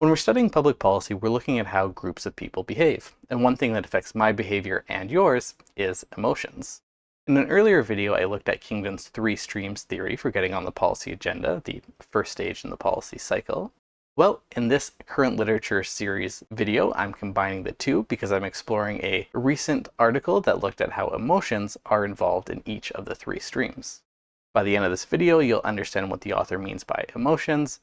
When we're studying public policy, we're looking at how groups of people behave. And one thing that affects my behavior and yours is emotions. In an earlier video, I looked at Kingdon's 3 streams theory for getting on the policy agenda, the first stage in the policy cycle. Well, in this current literature series video, I'm combining the two because I'm exploring a recent article that looked at how emotions are involved in each of the 3 streams. By the end of this video, you'll understand what the author means by emotions,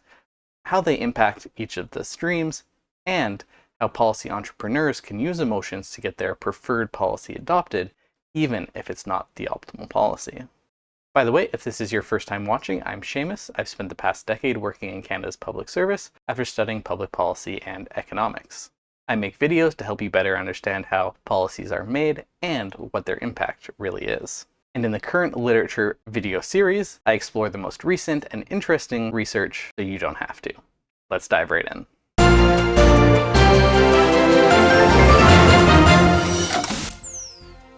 how they impact each of the streams, and how policy entrepreneurs can use emotions to get their preferred policy adopted, even if it's not the optimal policy. By the way, if this is your first time watching, I'm Seamus. I've spent the past decade working in Canada's public service after studying public policy and economics. I make videos to help you better understand how policies are made and what their impact really is. And in the current literature video series, I explore the most recent and interesting research so you don't have to. Let's dive right in.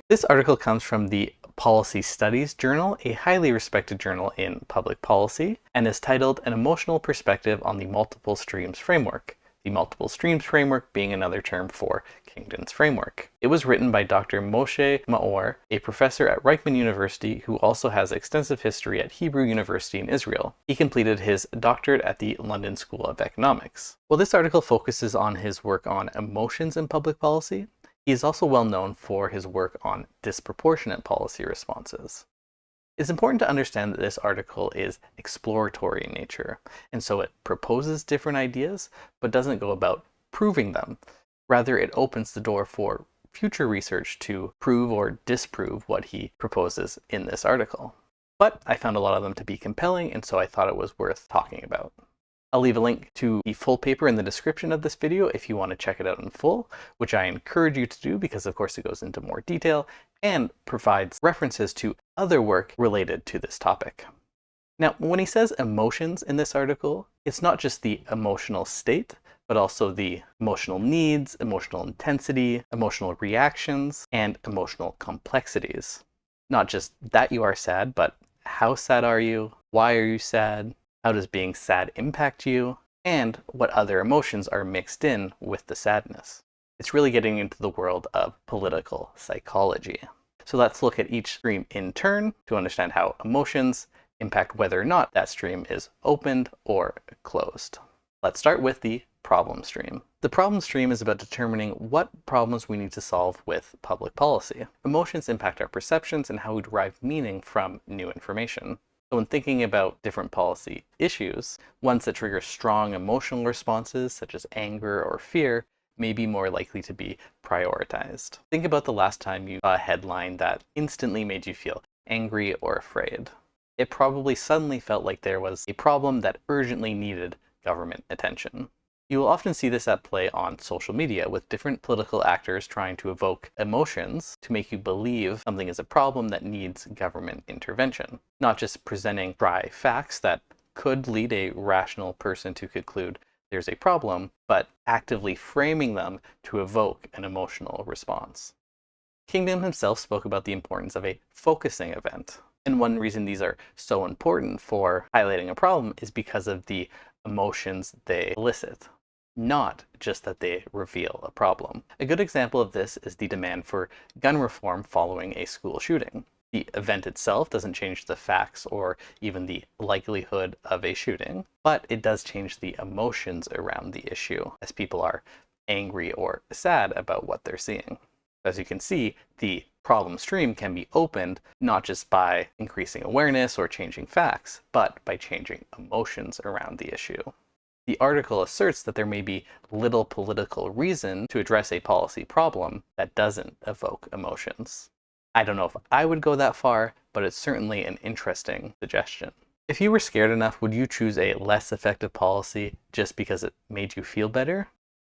This article comes from the Policy Studies Journal, a highly respected journal in public policy, and is titled An Emotional Perspective on the Multiple Streams Framework. The multiple streams framework being another term for Kingdon's framework. It was written by Dr. Moshe Maor, a professor at Reichman University who also has extensive history at Hebrew University in Israel. He completed his doctorate at the London School of Economics. While this article focuses on his work on emotions in public policy, he is also well known for his work on disproportionate policy responses. It's important to understand that this article is exploratory in nature, and so it proposes different ideas, but doesn't go about proving them. Rather, it opens the door for future research to prove or disprove what he proposes in this article. But I found a lot of them to be compelling, and so I thought it was worth talking about. I'll leave a link to the full paper in the description of this video if you want to check it out in full, which I encourage you to do because of course it goes into more detail and provides references to other work related to this topic. Now, when he says emotions in this article, it's not just the emotional state, but also the emotional needs, emotional intensity, emotional reactions, and emotional complexities. Not just that you are sad, but how sad are you? Why are you sad? How does being sad impact you? And what other emotions are mixed in with the sadness? It's really getting into the world of political psychology. So let's look at each stream in turn to understand how emotions impact whether or not that stream is opened or closed. Let's start with the problem stream. The problem stream is about determining what problems we need to solve with public policy. Emotions impact our perceptions and how we derive meaning from new information. So when thinking about different policy issues, ones that trigger strong emotional responses, such as anger or fear, may be more likely to be prioritized. Think about the last time you saw a headline that instantly made you feel angry or afraid. It probably suddenly felt like there was a problem that urgently needed government attention. You will often see this at play on social media, with different political actors trying to evoke emotions to make you believe something is a problem that needs government intervention. Not just presenting dry facts that could lead a rational person to conclude there's a problem, but actively framing them to evoke an emotional response. Kingdon himself spoke about the importance of a focusing event. And one reason these are so important for highlighting a problem is because of the emotions they elicit. Not just that they reveal a problem. A good example of this is the demand for gun reform following a school shooting. The event itself doesn't change the facts or even the likelihood of a shooting, but it does change the emotions around the issue as people are angry or sad about what they're seeing. As you can see, the problem stream can be opened not just by increasing awareness or changing facts, but by changing emotions around the issue. The article asserts that there may be little political reason to address a policy problem that doesn't evoke emotions. I don't know if I would go that far, but it's certainly an interesting suggestion. If you were scared enough, would you choose a less effective policy just because it made you feel better?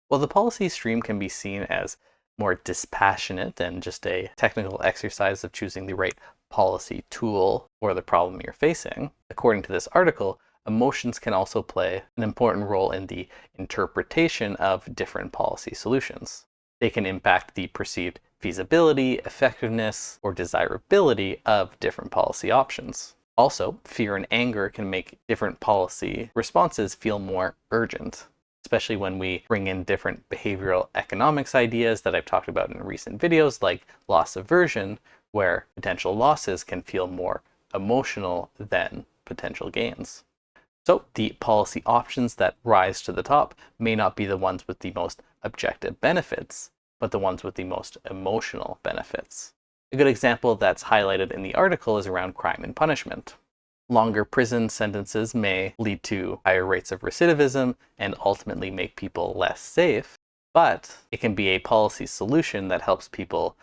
Well, the policy stream can be seen as more dispassionate than just a technical exercise of choosing the right policy tool for the problem you're facing. According to this article, emotions can also play an important role in the interpretation of different policy solutions. They can impact the perceived feasibility, effectiveness, or desirability of different policy options. Also, fear and anger can make different policy responses feel more urgent. especially when we bring in different behavioral economics ideas that I've talked about in recent videos, like loss aversion, where potential losses can feel more emotional than potential gains. So the policy options that rise to the top may not be the ones with the most objective benefits, but the ones with the most emotional benefits. A good example that's highlighted in the article is around crime and punishment. Longer prison sentences may lead to higher rates of recidivism and ultimately make people less safe, but it can be a policy solution that helps people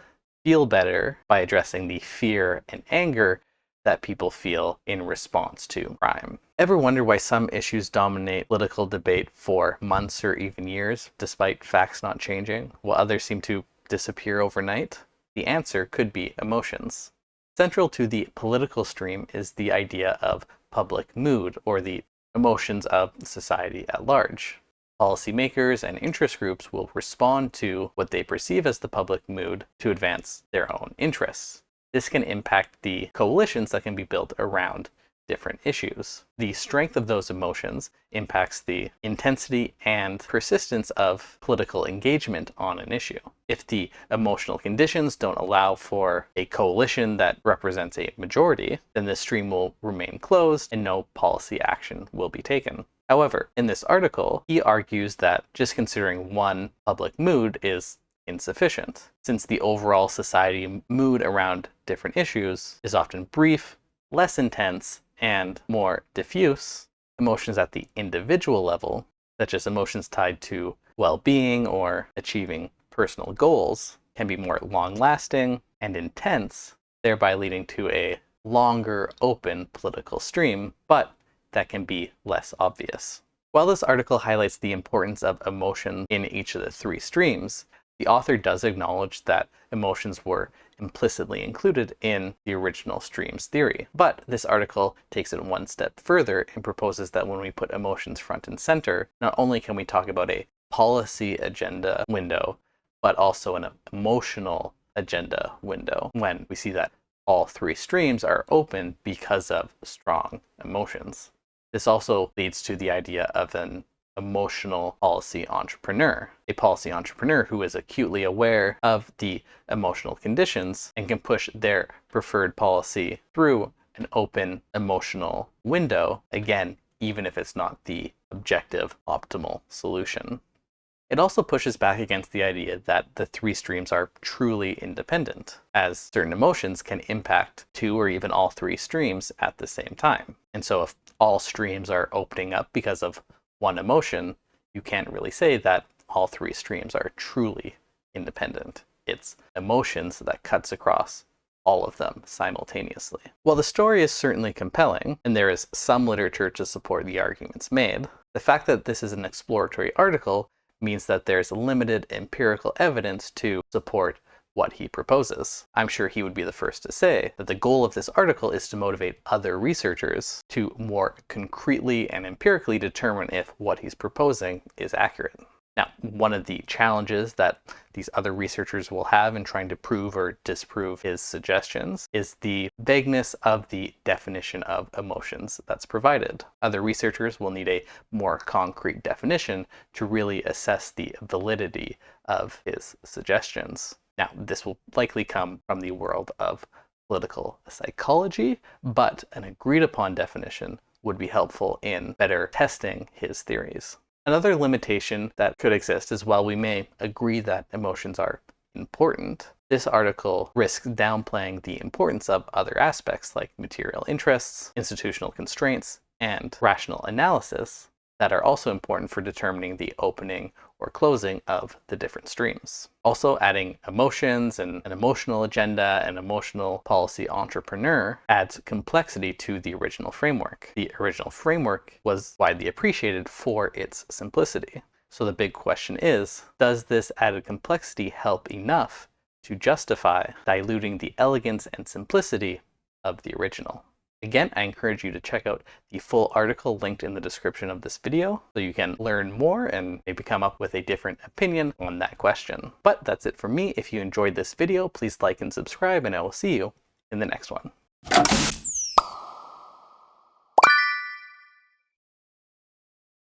feel better by addressing the fear and anger that people feel in response to crime. Ever wonder why some issues dominate political debate for months or even years, despite facts not changing, while others seem to disappear overnight? The answer could be emotions. Central to the political stream is the idea of public mood, or the emotions of society at large. Policymakers and interest groups will respond to what they perceive as the public mood to advance their own interests. This can impact the coalitions that can be built around different issues. The strength of those emotions impacts the intensity and persistence of political engagement on an issue. If the emotional conditions don't allow for a coalition that represents a majority, then the stream will remain closed and no policy action will be taken. However, in this article, he argues that just considering one public mood is insufficient, since the overall society mood around different issues is often brief, less intense, and more diffuse. Emotions at the individual level, such as emotions tied to well-being or achieving personal goals, can be more long-lasting and intense, thereby leading to a longer, open political stream, but that can be less obvious. While this article highlights the importance of emotion in each of the three streams, the author does acknowledge that emotions were implicitly included in the original streams theory. But this article takes it one step further and proposes that when we put emotions front and center, not only can we talk about a policy agenda window, but also an emotional agenda window when we see that all three streams are open because of strong emotions. This also leads to the idea of an emotional policy entrepreneur, a policy entrepreneur who is acutely aware of the emotional conditions and can push their preferred policy through an open emotional window, again, even if it's not the objective optimal solution. It also pushes back against the idea that the three streams are truly independent, as certain emotions can impact two or even all three streams at the same time. And so if all streams are opening up because of one emotion, you can't really say that all three streams are truly independent. It's emotions that cuts across all of them simultaneously. While the story is certainly compelling, and there is some literature to support the arguments made, the fact that this is an exploratory article means that there's limited empirical evidence to support what he proposes. I'm sure he would be the first to say that the goal of this article is to motivate other researchers to more concretely and empirically determine if what he's proposing is accurate. Now, one of the challenges that these other researchers will have in trying to prove or disprove his suggestions is the vagueness of the definition of emotions that's provided. Other researchers will need a more concrete definition to really assess the validity of his suggestions. Now, this will likely come from the world of political psychology, but an agreed upon definition would be helpful in better testing his theories. Another limitation that could exist is while we may agree that emotions are important, this article risks downplaying the importance of other aspects like material interests, institutional constraints, and rational analysis that are also important for determining the opening or closing of the different streams. Also, adding emotions and an emotional agenda and emotional policy entrepreneur adds complexity to the original framework. The original framework was widely appreciated for its simplicity. So the big question is, does this added complexity help enough to justify diluting the elegance and simplicity of the original? Again, I encourage you to check out the full article linked in the description of this video so you can learn more and maybe come up with a different opinion on that question. But that's it for me. If you enjoyed this video, please like and subscribe, and I will see you in the next one.